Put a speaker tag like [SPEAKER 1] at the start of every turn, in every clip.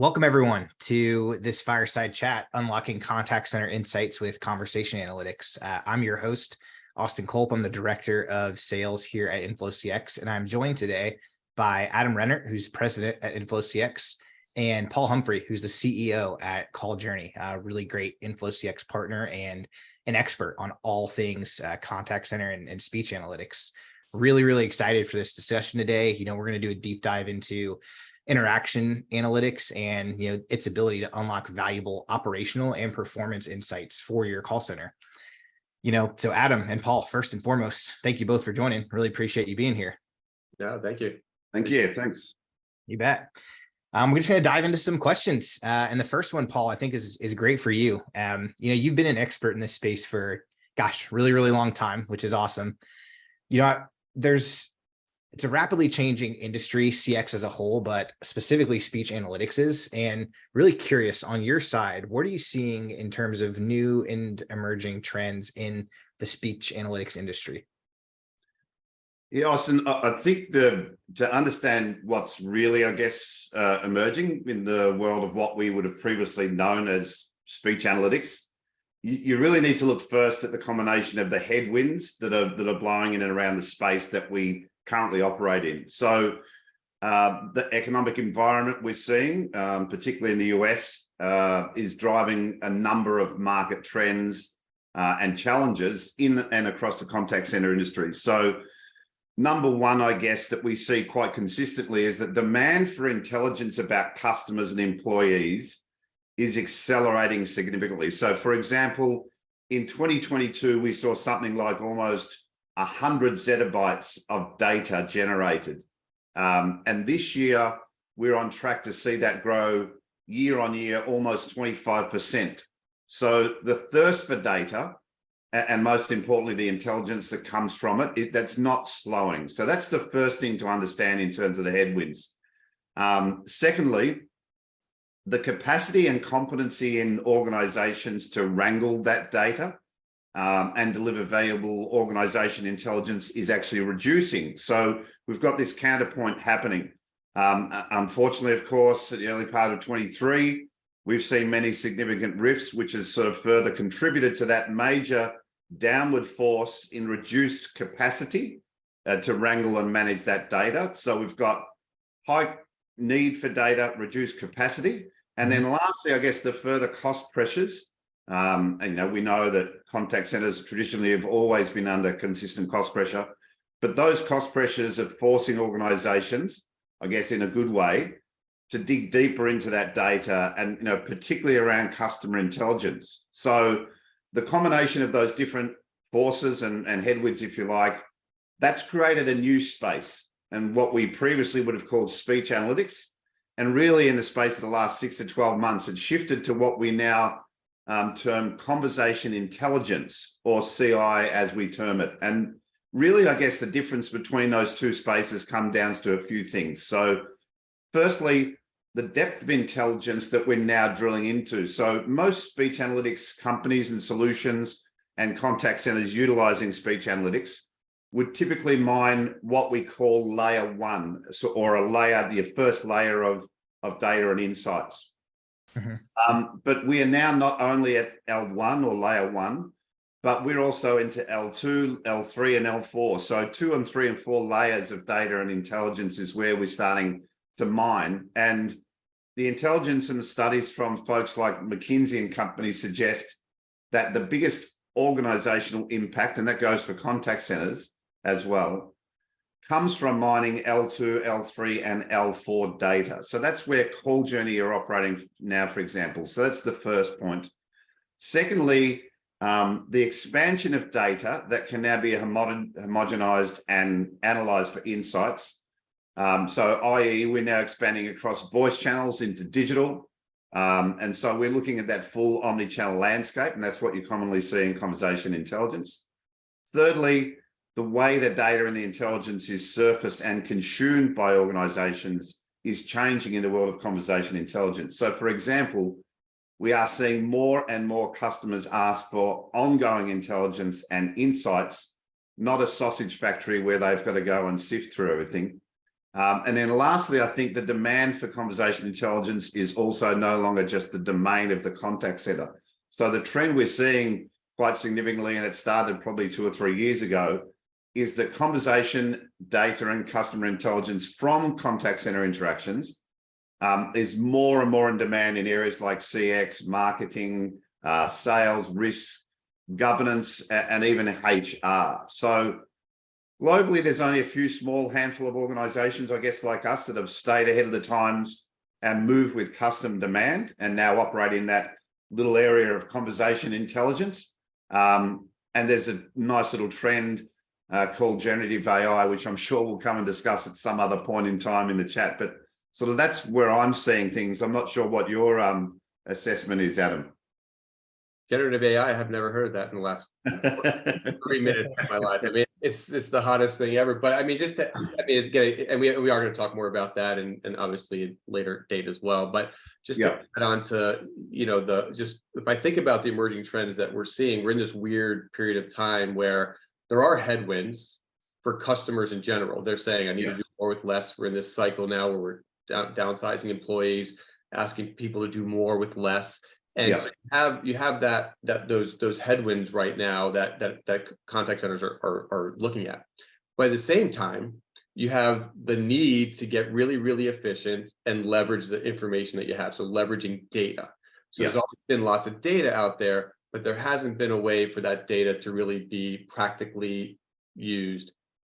[SPEAKER 1] Welcome, everyone, to this Fireside Chat, Unlocking Contact Center Insights with Conversation Analytics. I'm your host, Austin Culp. I'm the Director of Sales here at InflowCX, and I'm joined today by Adam Rennert, who's President at InflowCX, and Paul Humphrey, who's the CEO at Call Journey, a really great InflowCX partner and an expert on all things contact center and speech analytics. Really excited for this discussion today. We're going to do a deep dive into interaction analytics and its ability to unlock valuable operational and performance insights for your call center. So Adam and Paul, first and foremost, thank you both for joining. Really appreciate you being here.
[SPEAKER 2] Yeah, thank you.
[SPEAKER 3] Thank you. Thanks.
[SPEAKER 1] You bet. We're just going to dive into some questions. And the first one, Paul, I think is great for you. You've been an expert in this space for, really long time, which is awesome. It's a rapidly changing industry, CX as a whole, but specifically speech analytics is. And really curious on your side, what are you seeing in terms of new and emerging trends in the speech analytics industry?
[SPEAKER 3] Yeah, Austin, I think to understand what's really, emerging in the world of what we would have previously known as speech analytics, you really need to look first at the combination of the headwinds that are blowing in and around the space that we currently operate in. So the economic environment we're seeing, particularly in the US, is driving a number of market trends and challenges in and across the contact center industry. So number one, that we see quite consistently is that demand for intelligence about customers and employees is accelerating significantly. So for example, in 2022, we saw something like almost 100 zettabytes of data generated. And this year, we're on track to see that grow year on year, almost 25%. So the thirst for data, and most importantly, the intelligence that comes from it, that's not slowing. So that's the first thing to understand in terms of the headwinds. Secondly, the capacity and competency in organizations to wrangle that data and deliver valuable organization intelligence is actually reducing. So we've got this counterpoint happening. Unfortunately, of course, at the early part of 23, we've seen many significant rifts, which has sort of further contributed to that major downward force in reduced capacity to wrangle and manage that data. So we've got high need for data, reduced capacity. And then lastly, the further cost pressures. And we know that contact centers traditionally have always been under consistent cost pressure, but those cost pressures are forcing organizations, in a good way, to dig deeper into that data and, particularly around customer intelligence. So the combination of those different forces and headwinds, if you like, that's created a new space and what we previously would have called speech analytics. And really in the space of the last 6 to 12 months, it shifted to what we now term conversation intelligence, or CI as we term it. And really, the difference between those two spaces comes down to a few things. So firstly, the depth of intelligence that we're now drilling into. So most speech analytics companies and solutions and contact centers utilizing speech analytics would typically mine what we call layer one, or the first layer of data and insights. But we are now not only at L1 or layer one, but we're also into L2, L3, and L4. So 2 and 3 and 4 layers of data and intelligence is where we're starting to mine. And the intelligence and the studies from folks like McKinsey and company suggest that the biggest organizational impact, and that goes for contact centers as well, comes from mining L2, L3, and L4 data. So that's where Call Journey are operating now, for example. So that's the first point. Secondly, the expansion of data that can now be homogenized and analyzed for insights. So i.e., we're now expanding across voice channels into digital. And so we're looking at that full omni-channel landscape, and that's what you commonly see in conversation intelligence. Thirdly, the way that data and the intelligence is surfaced and consumed by organizations is changing in the world of conversation intelligence. So for example, we are seeing more and more customers ask for ongoing intelligence and insights, not a sausage factory where they've got to go and sift through everything. And then lastly, I think the demand for conversation intelligence is also no longer just the domain of the contact center. So the trend we're seeing quite significantly, and it started probably 2 or 3 years ago, is that conversation data and customer intelligence from contact center interactions is more and more in demand in areas like CX, marketing, sales, risk, governance, and even HR. So globally, there's only a few small handful of organizations, I guess, like us that have stayed ahead of the times and moved with custom demand and now operate in that little area of conversation intelligence. And there's a nice little trend called generative AI, which I'm sure we'll come and discuss at some other point in time in the chat. But sort of that's where I'm seeing things. I'm not sure what your assessment is, Adam.
[SPEAKER 2] Generative AI, I have never heard that in the last 3 minutes of my life. I mean, it's the hottest thing ever. But I mean, it's getting, and we are going to talk more about that and obviously a later date as well. But just to add on to, if I think about the emerging trends that we're seeing, we're in this weird period of time where there are headwinds for customers in general. They're saying, I need to do more with less. We're in this cycle now where we're downsizing employees, asking people to do more with less. And so you have those headwinds right now that contact centers are looking at. But at the same time, you have the need to get really, really efficient and leverage the information that you have. So leveraging data. So there's always been lots of data out there, but there hasn't been a way for that data to really be practically used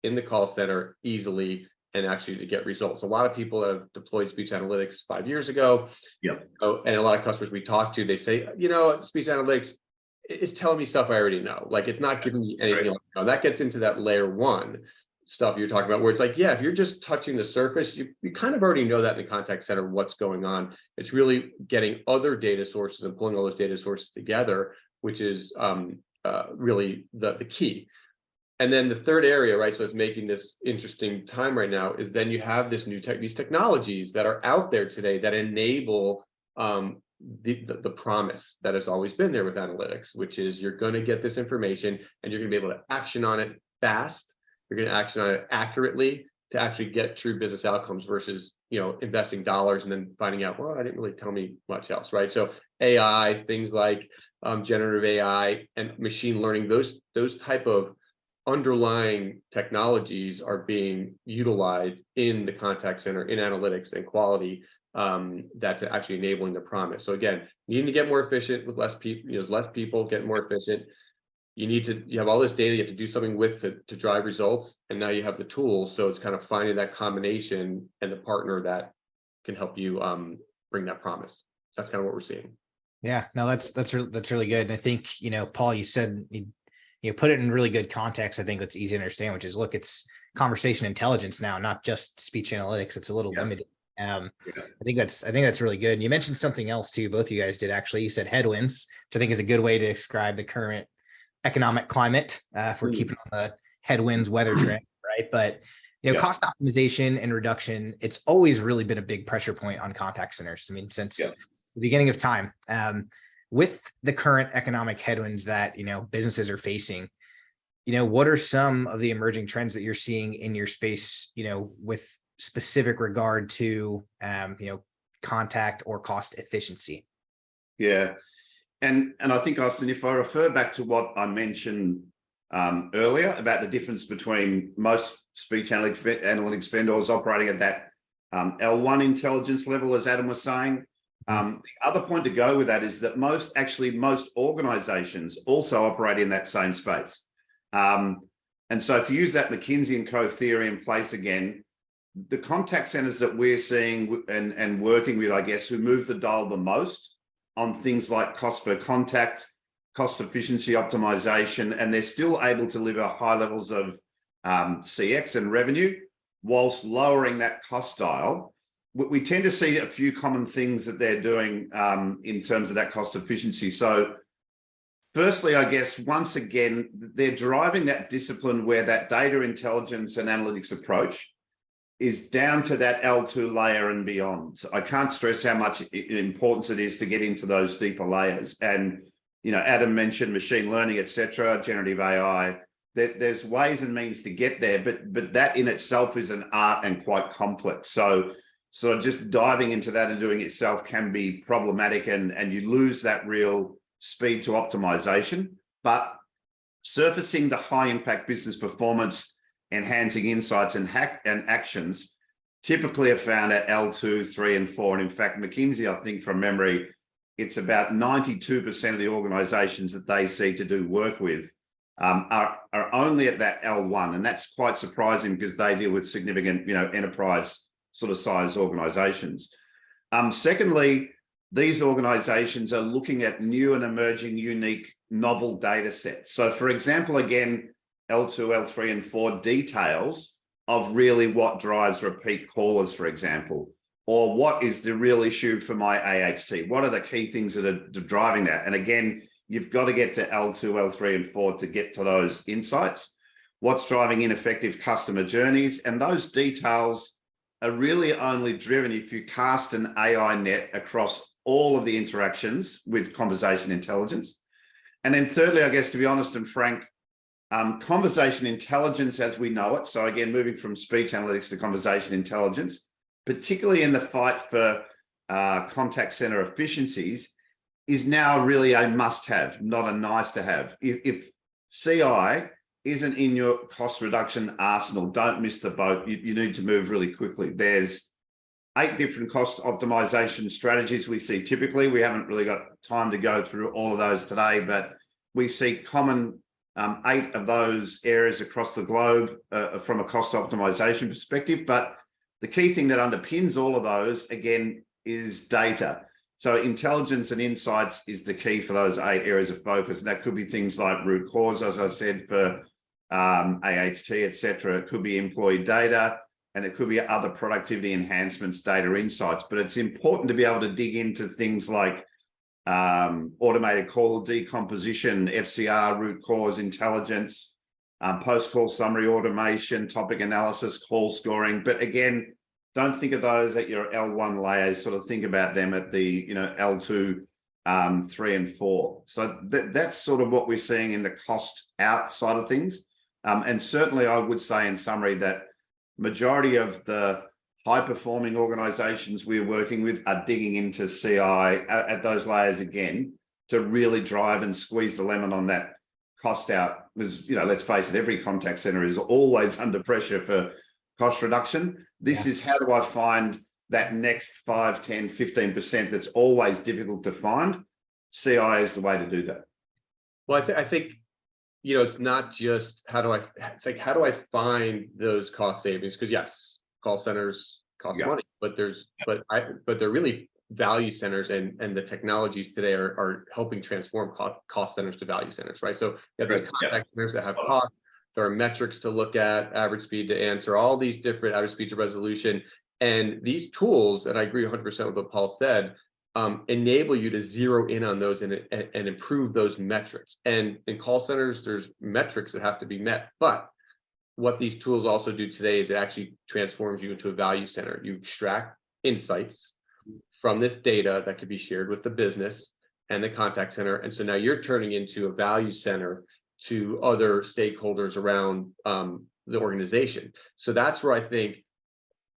[SPEAKER 2] in the call center easily and actually to get results. A lot of people have deployed speech analytics 5 years ago. And a lot of customers we talk to, they say, speech analytics, it's telling me stuff I already know. Like, it's not giving me anything else. That gets into that layer one stuff you're talking about, where it's like, if you're just touching the surface, you kind of already know that in the contact center, what's going on. It's really getting other data sources and pulling all those data sources together, which is really the key. And then the third area, right, so it's making this interesting time right now, is then you have this these technologies that are out there today that enable the promise that has always been there with analytics, which is you're going to get this information and you're going to be able to action on it fast. You're going to action on it accurately to actually get true business outcomes versus, investing dollars and then finding out, well, I didn't really tell me much else, right? So AI, things like generative AI and machine learning, those type of underlying technologies are being utilized in the contact center, in analytics and quality, that's actually enabling the promise. So again, you need to get more efficient with less people, less people, get more efficient. You have all this data you have to do something with to drive results. And now you have the tools. So it's kind of finding that combination and the partner that can help you bring that promise. That's kind of what we're seeing.
[SPEAKER 1] Yeah, no, that's really good. And I think, Paul, you said, you put it in really good context. I think that's easy to understand, which is, look, it's conversation intelligence now, not just speech analytics. It's a little limited. I think that's really good. And you mentioned something else too. Both of you guys did, actually. You said headwinds, which I think is a good way to describe the current economic climate. If we're keeping on the headwinds weather trend, right? But cost optimization and reduction, it's always really been a big pressure point on contact centers. I mean, since the beginning of time. With the current economic headwinds that, businesses are facing, what are some of the emerging trends that you're seeing in your space, with specific regard to, contact or cost efficiency?
[SPEAKER 3] Yeah. And I think, Austin, if I refer back to what I mentioned earlier about the difference between most speech analytics vendors operating at that L1 intelligence level, as Adam was saying, the other point to go with that is that most organizations also operate in that same space. And so if you use that McKinsey & Co theory in place again, the contact centers that we're seeing and working with, I guess, who move the dial the most on things like cost per contact, cost efficiency optimization, and they're still able to deliver high levels of CX and revenue whilst lowering that cost dial. We tend to see a few common things that they're doing in terms of that cost efficiency. So firstly, I guess, once again, they're driving that discipline where that data intelligence and analytics approach is down to that L2 layer and beyond. So I can't stress how much importance it is to get into those deeper layers. And, Adam mentioned machine learning, et cetera, generative AI. there's ways and means to get there, but that in itself is an art and quite complex. So just diving into that and doing it itself can be problematic, and you lose that real speed to optimization. But surfacing the high impact business performance, enhancing insights and actions typically are found at L2, 3, and 4. And in fact, McKinsey, I think from memory, it's about 92% of the organizations that they see to do work with are only at that L1. And that's quite surprising because they deal with significant, enterprise sort of size organizations. Secondly, these organizations are looking at new and emerging, unique, novel data sets. So for example, again, L2, L3, and 4 details of really what drives repeat callers, for example, or what is the real issue for my AHT? What are the key things that are driving that? And again, you've got to get to L2, L3, and 4 to get to those insights. What's driving ineffective customer journeys? And those details are really only driven if you cast an AI net across all of the interactions with conversation intelligence. And then thirdly, I guess, to be honest and frank, conversation intelligence as we know it. So again, moving from speech analytics to conversation intelligence, particularly in the fight for contact center efficiencies, is now really a must-have, not a nice-to-have. If CI isn't in your cost reduction arsenal, don't miss the boat. You need to move really quickly. There's 8 different cost optimization strategies we see typically. We haven't really got time to go through all of those today, but we see common 8 of those areas across the globe from a cost optimization perspective. But the key thing that underpins all of those, again, is data. So intelligence and insights is the key for those 8 areas of focus. And that could be things like root cause, as I said, for AHT, et cetera. It could be employee data, and it could be other productivity enhancements, data insights. But it's important to be able to dig into things like automated call decomposition, FCR, root cause intelligence, post-call summary automation, topic analysis, call scoring. But again, don't think of those at your L1 layers, sort of think about them at the L2, 3, and 4. So that's sort of what we're seeing in the cost out side of things. And certainly I would say in summary that majority of the high-performing organizations we're working with are digging into CI at those layers again to really drive and squeeze the lemon on that cost out. Because, let's face it, every contact center is always under pressure for cost reduction. This is how do I find that next 5, 10, 15% that's always difficult to find. CI is the way to do that.
[SPEAKER 2] Well, I think, it's not just it's like, how do I find those cost savings? Because yes, call centers cost money, but they're really value centers, and the technologies today are helping transform cost centers to value centers, right? So you have these contact centers that have cost. There are metrics to look at, average speed to answer, all these different average speed to resolution. And these tools, and I agree 100% with what Paul said, enable you to zero in on those and improve those metrics. And in call centers, there's metrics that have to be met. But what these tools also do today is it actually transforms you into a value center. You extract insights from this data that could be shared with the business and the contact center. And so now you're turning into a value center to other stakeholders around the organization. So that's where I think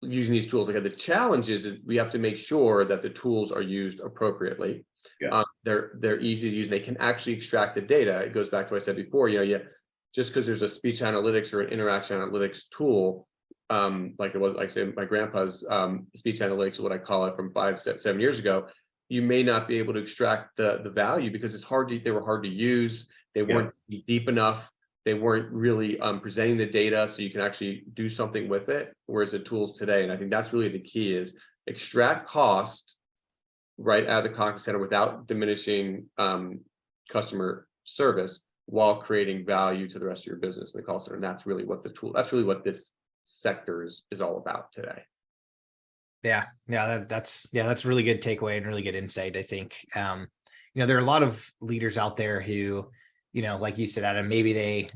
[SPEAKER 2] using these tools, the challenge is we have to make sure that the tools are used appropriately. They're easy to use, and they can actually extract the data. It goes back to what I said before, just because there's a speech analytics or an interaction analytics tool, like it was, like I said, my grandpa's speech analytics, what I call it, from 5, 7 years ago, you may not be able to extract the value because they were hard to use. They weren't deep enough. They weren't really presenting the data so you can actually do something with it. Whereas the tools today, and I think that's really the key, is extract cost right out of the contact center without diminishing customer service while creating value to the rest of your business in the call center. And that's really what that's really what this sector is all about today.
[SPEAKER 1] That's a really good takeaway and really good insight. I think, there are a lot of leaders out there who, like you said, Adam, maybe they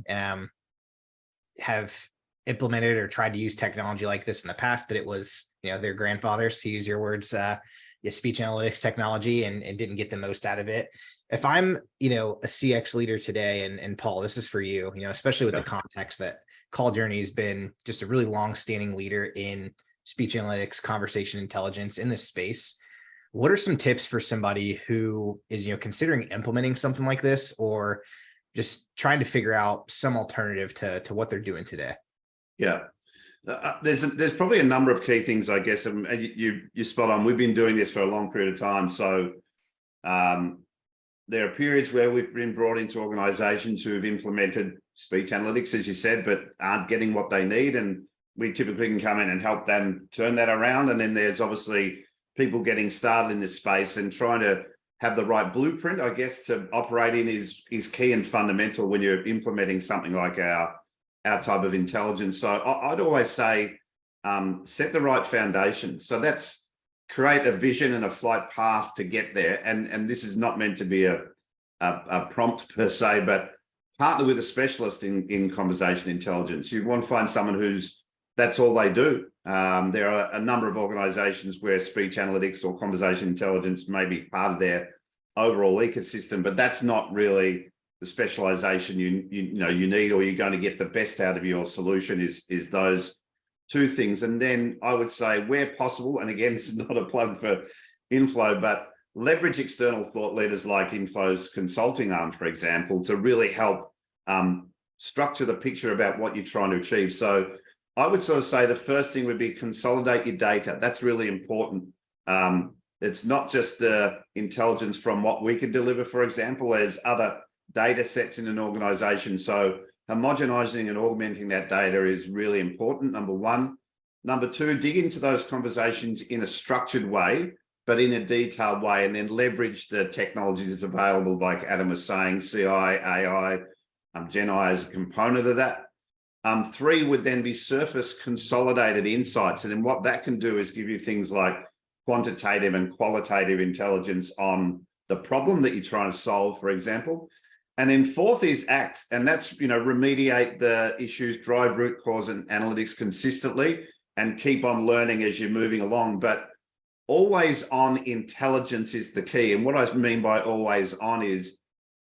[SPEAKER 1] have implemented or tried to use technology like this in the past, but it was, their grandfathers, to use your words, speech analytics technology, and didn't get the most out of it. if I'm, a CX leader today, and Paul, this is for you, especially with the context that Call Journey has been just a really long-standing leader in speech analytics, conversation intelligence in this space. What are some tips for somebody who is, considering implementing something like this, or just trying to figure out some alternative to what they're doing today?
[SPEAKER 3] Yeah. There's probably a number of key things, I guess, and you're spot on. We've been doing this for a long period of time. So there are periods where we've been brought into organizations who have implemented speech analytics, as you said, but aren't getting what they need. And we typically can come in and help them turn that around. And then there's obviously people getting started in this space, and trying to have the right blueprint, I guess, to operate in is key and fundamental when you're implementing something like our type of intelligence. So I'd always say, set the right foundation. So that's create a vision and a flight path to get there. And this is not meant to be a prompt per se, but partner with a specialist in conversation intelligence. You want to find someone that's all they do. There are a number of organizations where speech analytics or conversation intelligence may be part of their overall ecosystem, but that's not really the specialization you need, or you're going to get the best out of your solution is those two things. And then I would say, where possible, and again, this is not a plug for Inflow, but leverage external thought leaders like Inflow's consulting arm, for example, to really help structure the picture about what you're trying to achieve. So I would sort of say the first thing would be consolidate your data. That's really important. It's not just the intelligence from what we could deliver, for example, as other data sets in an organization. So homogenizing and augmenting that data is really important, number one. Number two, dig into those conversations in a structured way, but in a detailed way, and then leverage the technologies that's available, like Adam was saying, CI, AI, Gen AI as a component of that. Three would then be surface consolidated insights. And then what that can do is give you things like quantitative and qualitative intelligence on the problem that you're trying to solve, for example. And then fourth is act, and that's, remediate the issues, drive root cause and analytics consistently, and keep on learning as you're moving along. But always on intelligence is the key. And what I mean by always on is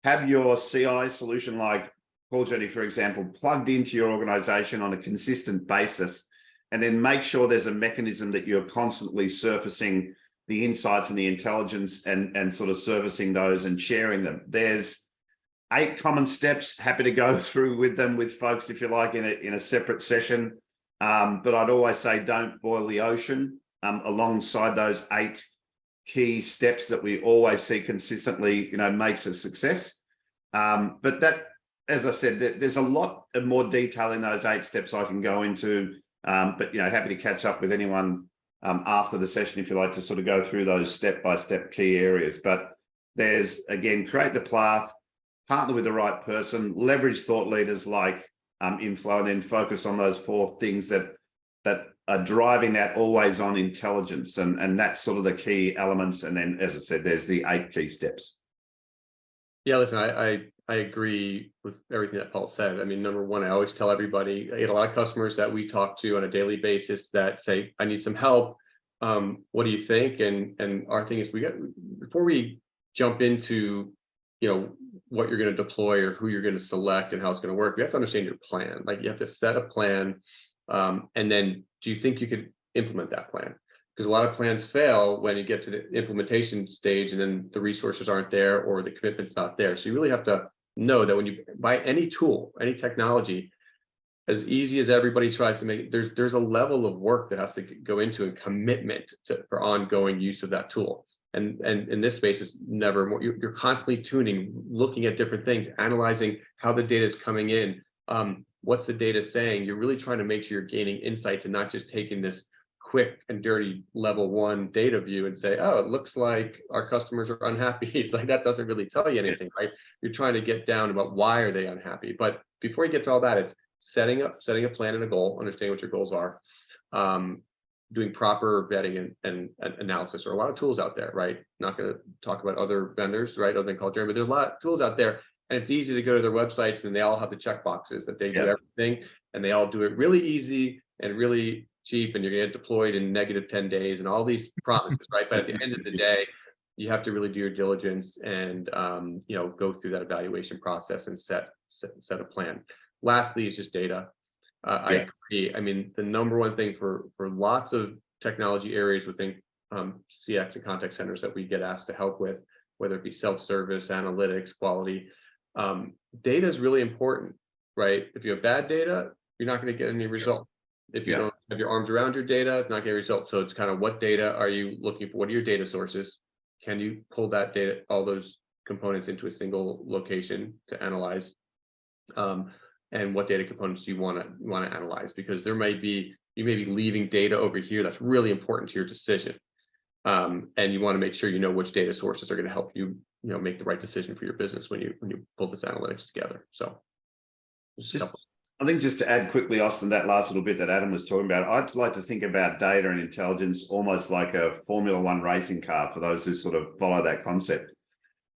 [SPEAKER 3] have your CI solution, like Call Journey, for example, plugged into your organization on a consistent basis, and then make sure there's a mechanism that you're constantly surfacing the insights and the intelligence and sort of servicing those and sharing them. There's 8 common steps, happy to go through with them with folks if you like in a separate session. But I'd always say don't boil the ocean. Alongside those 8 key steps that we always see consistently, makes a success. But that, as I said, there's a lot of more detail in those 8 steps I can go into. But happy to catch up with anyone after the session if you like to sort of go through those step-by-step key areas. But there's, again, create the path, partner with the right person, leverage thought leaders like Inflow, and then focus on those 4 things that are driving that always on intelligence. And that's sort of the key elements. And then, as I said, there's the 8 key steps.
[SPEAKER 2] Yeah, listen, I agree with everything that Paul said. I mean, number one, I always tell everybody, I get a lot of customers that we talk to on a daily basis that say, I need some help. What do you think? And our thing is, before we jump into, what you're going to deploy or who you're going to select and how it's going to work, you have to understand your plan. Like, you have to set a plan. And then, do you think you could implement that plan? Because a lot of plans fail when you get to the implementation stage and then the resources aren't there or the commitment's not there. So you really have to know that when you buy any tool, any technology, as easy as everybody tries to make, there's a level of work that has to go into and commitment for ongoing use of that tool. And in this space is never more. You're constantly tuning, looking at different things, analyzing how the data is coming in. What's the data saying? You're really trying to make sure you're gaining insights and not just taking this quick and dirty level 1 data view and say, oh, it looks like our customers are unhappy. It's like, that doesn't really tell you anything, right? You're trying to get down about why are they unhappy. But before you get to all that, it's setting a plan and a goal, understanding what your goals are, doing proper vetting and analysis. There are a lot of tools out there, right? Not going to talk about other vendors, right? Other than Call Journey, but there's a lot of tools out there. And it's easy to go to their websites and they all have the check boxes that they do everything, and they all do it really easy and really cheap, and you're going to get deployed in -10 days and all these promises, right? But at the end of the day, you have to really do your diligence and go through that evaluation process and set a plan. Lastly, is just data. I agree. I mean, the number one thing for lots of technology areas within CX and contact centers that we get asked to help with, whether it be self-service, analytics, quality, data is really important, right? If you have bad data, you're not going to get any result. If you don't have your arms around your data, it's not getting a result. So it's kind of, what data are you looking for? What are your data sources? Can you pull that data, all those components, into a single location to analyze? And what data components do you want to analyze? Because you may be leaving data over here that's really important to your decision, and you want to make sure you know which data sources are going to help you, make the right decision for your business when you pull this analytics together. So,
[SPEAKER 3] I think just to add quickly, Austin, that last little bit that Adam was talking about, I'd like to think about data and intelligence almost like a Formula One racing car, for those who sort of follow that concept.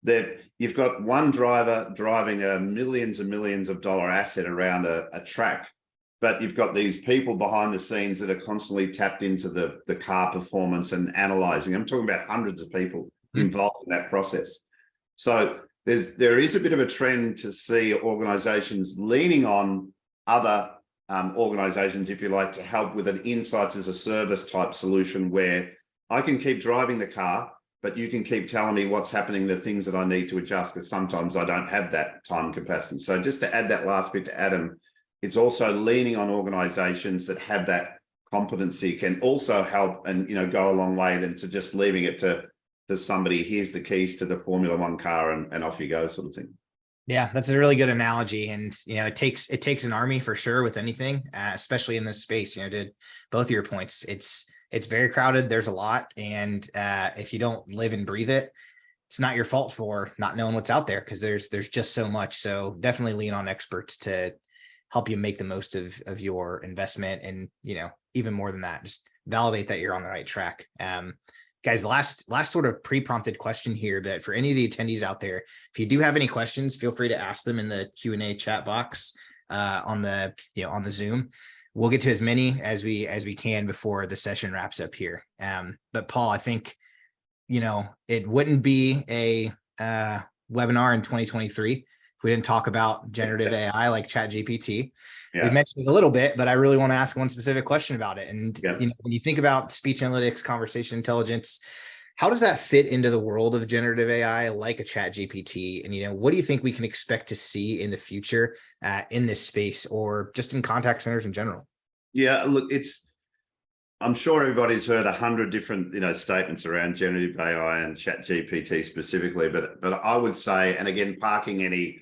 [SPEAKER 3] That you've got one driver driving a millions and millions of dollar asset around a track, but you've got these people behind the scenes that are constantly tapped into the car performance and analyzing. I'm talking about hundreds of people involved in that process. So there is a bit of a trend to see organizations leaning on other organizations, if you like, to help with an insights as a service type solution, where I can keep driving the car, but you can keep telling me what's happening, the things that I need to adjust, because sometimes I don't have that time capacity. So just to add that last bit to Adam, it's also leaning on organizations that have that competency can also help and, go a long way than to just leaving it to somebody, here's the keys to the Formula One car and off you go sort of thing.
[SPEAKER 1] Yeah, that's a really good analogy. And, it takes an army for sure with anything, especially in this space, to both of your points. It's very crowded. There's a lot. And if you don't live and breathe it, it's not your fault for not knowing what's out there, because there's just so much. So definitely lean on experts to help you make the most of your investment. And, even more than that, just validate that you're on the right track. Guys, last sort of pre-prompted question here, but for any of the attendees out there, if you do have any questions, feel free to ask them in the Q&A chat box on the Zoom. We'll get to as many as we can before the session wraps up here. But Paul, I think, it wouldn't be a webinar in 2023 if we didn't talk about generative AI like ChatGPT. Yeah. We mentioned it a little bit, but I really want to ask one specific question about it. And when you think about speech analytics, conversation intelligence, how does that fit into the world of generative AI like a ChatGPT? And what do you think we can expect to see in the future in this space, or just in contact centers in general?
[SPEAKER 3] Yeah, look, I'm sure everybody's heard 100 different statements around generative AI and ChatGPT specifically, but I would say, and again, parking any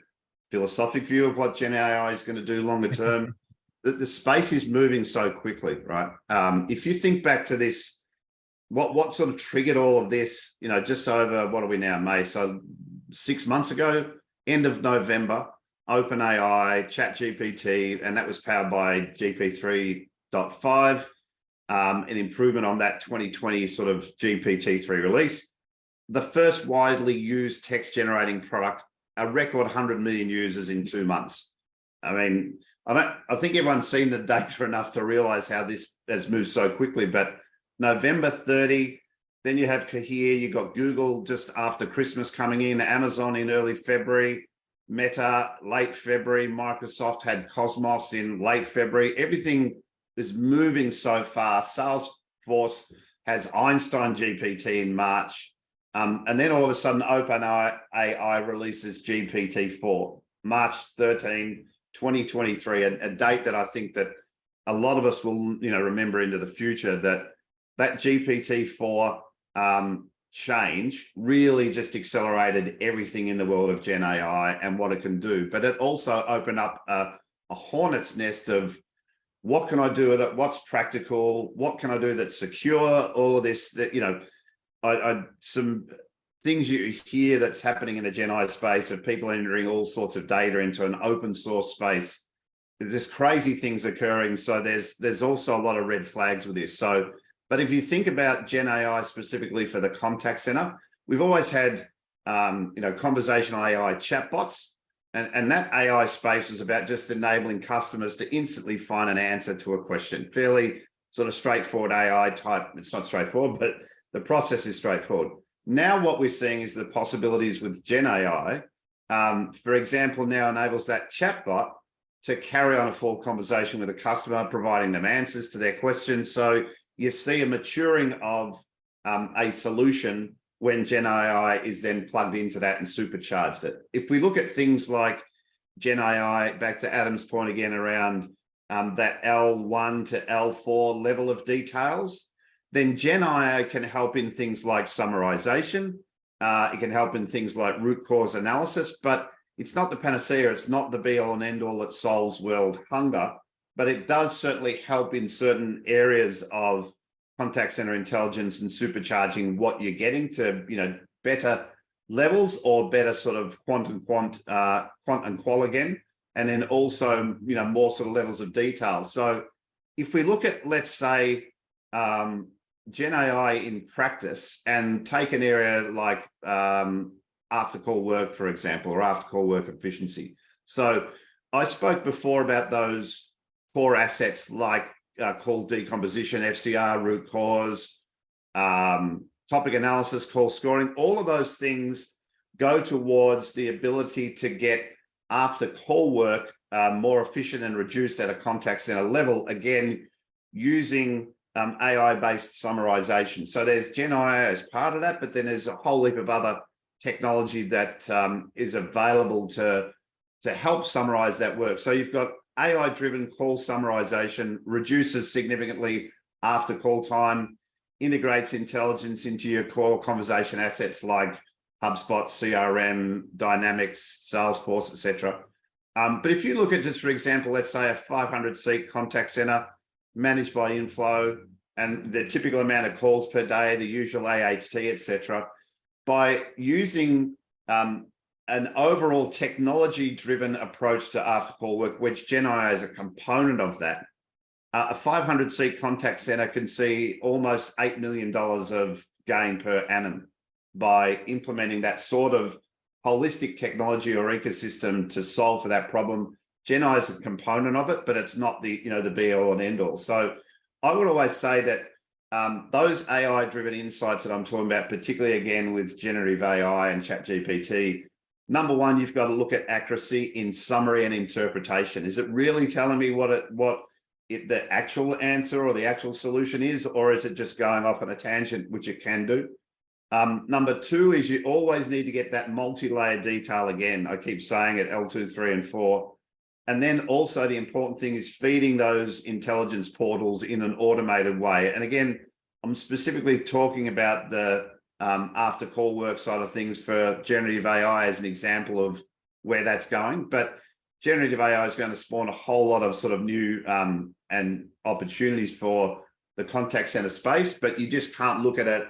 [SPEAKER 3] philosophic view of what Gen AI is going to do longer term, the space is moving so quickly, right? If you think back to this, what sort of triggered all of this, just over, what are we now, May? So 6 months ago, end of November, OpenAI, ChatGPT, and that was powered by GP3.5, an improvement on that 2020 sort of GPT-3 release. The first widely used text generating product, a record 100 million users in 2 months. I mean, I think everyone's seen the data enough to realize how this has moved so quickly, but November 30, then you have Cohere, you got Google just after Christmas coming in, Amazon in early February, Meta late February, Microsoft had Cosmos in late February. Everything is moving so fast. Salesforce has Einstein GPT in March. And then all of a sudden, OpenAI releases GPT-4, March 13, 2023, a date that I think that a lot of us will, remember into the future, that GPT-4 change really just accelerated everything in the world of Gen AI and what it can do. But it also opened up a hornet's nest of what can I do with it? What's practical? What can I do that's secure? All of this, some things you hear that's happening in the Gen AI space of people entering all sorts of data into an open source space. There's crazy things occurring. So there's also a lot of red flags with this. So, but if you think about Gen AI specifically for the contact center, we've always had, conversational AI chatbots, and that AI space was about just enabling customers to instantly find an answer to a question. Fairly sort of straightforward AI type. It's not straightforward, but the process is straightforward. Now what we're seeing is the possibilities with Gen AI, for example, now enables that chatbot to carry on a full conversation with a customer, providing them answers to their questions. So you see a maturing of a solution when Gen AI is then plugged into that and supercharged it. If we look at things like Gen AI, back to Adam's point again around that L1 to L4 level of details, then Gen AI can help in things like summarization. It can help in things like root cause analysis, but it's not the panacea. It's not the be all and end all that solves world hunger, but it does certainly help in certain areas of contact center intelligence and supercharging what you're getting to, better levels or better sort of quant and qual again. And then also, more sort of levels of detail. So if we look at, let's say, Gen AI in practice and take an area like after call work, for example, or after call work efficiency. So I spoke before about those core assets like call decomposition, FCR, root cause, topic analysis, call scoring. All of those things go towards the ability to get after call work more efficient and reduced at a contact center level, again, using AI-based summarization. So there's Gen AI as part of that, but then there's a whole heap of other technology that is available to help summarize that work. So you've got AI-driven call summarization, reduces significantly after call time, integrates intelligence into your core conversation assets like HubSpot, CRM, Dynamics, Salesforce, etc. But if you look at just, for example, let's say a 500-seat contact center managed by Inflow and the typical amount of calls per day, the usual AHT, etc. By using an overall technology-driven approach to after-call work, which Gen AI is a component of that, a 500-seat contact center can see almost $8 million of gain per annum by implementing that sort of holistic technology or ecosystem to solve for that problem. Gen AI is a component of it, but it's not the the be all and end all. So I would always say that those AI-driven insights that I'm talking about, particularly again with generative AI and ChatGPT, number one, you've got to look at accuracy in summary and interpretation. Is it really telling me what the actual answer or the actual solution is, or is it just going off on a tangent, which it can do? Number two is you always need to get that multi-layer detail again. I keep saying it, L2, 3, and 4. And then also the important thing is feeding those intelligence portals in an automated way. And again, I'm specifically talking about the after call work side of things for generative AI as an example of where that's going. But generative AI is going to spawn a whole lot of sort of new and opportunities for the contact center space, but you just can't look at it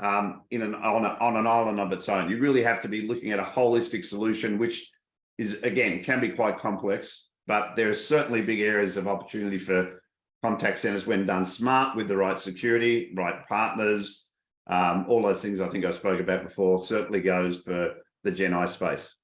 [SPEAKER 3] on an island of its own. You really have to be looking at a holistic solution, which is, again, can be quite complex, but there are certainly big areas of opportunity for contact centers when done smart with the right security, right partners, all those things I think I spoke about before certainly goes for the Gen AI space.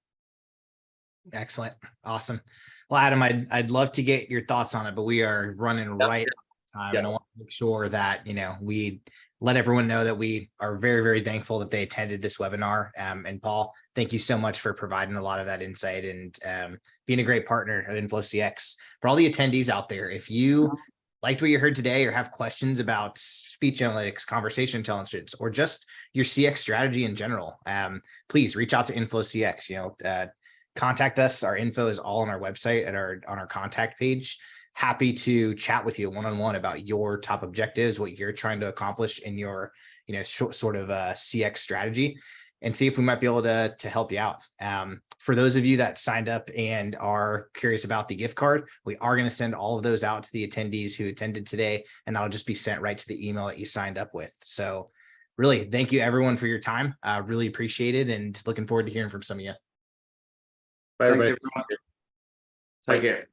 [SPEAKER 1] Excellent. Awesome. Well, Adam, I'd love to get your thoughts on it, but we are running right out of time. And I want to make sure that, we let everyone know that we are very, very thankful that they attended this webinar. And Paul, thank you so much for providing a lot of that insight and being a great partner at InflowCX. For all the attendees out there, if you liked what you heard today or have questions about speech analytics, conversation intelligence, or just your CX strategy in general, please reach out to InflowCX. Contact us. Our info is all on our website on our contact page. Happy to chat with you one-on-one about your top objectives, what you're trying to accomplish in your, sort of CX strategy, and see if we might be able to help you out. For those of you that signed up and are curious about the gift card, we are going to send all of those out to the attendees who attended today, and that'll just be sent right to the email that you signed up with. So really, thank you everyone for your time. Really appreciate it, and looking forward to hearing from some of you.
[SPEAKER 2] Bye, everybody.
[SPEAKER 3] Thanks, everyone. Take care.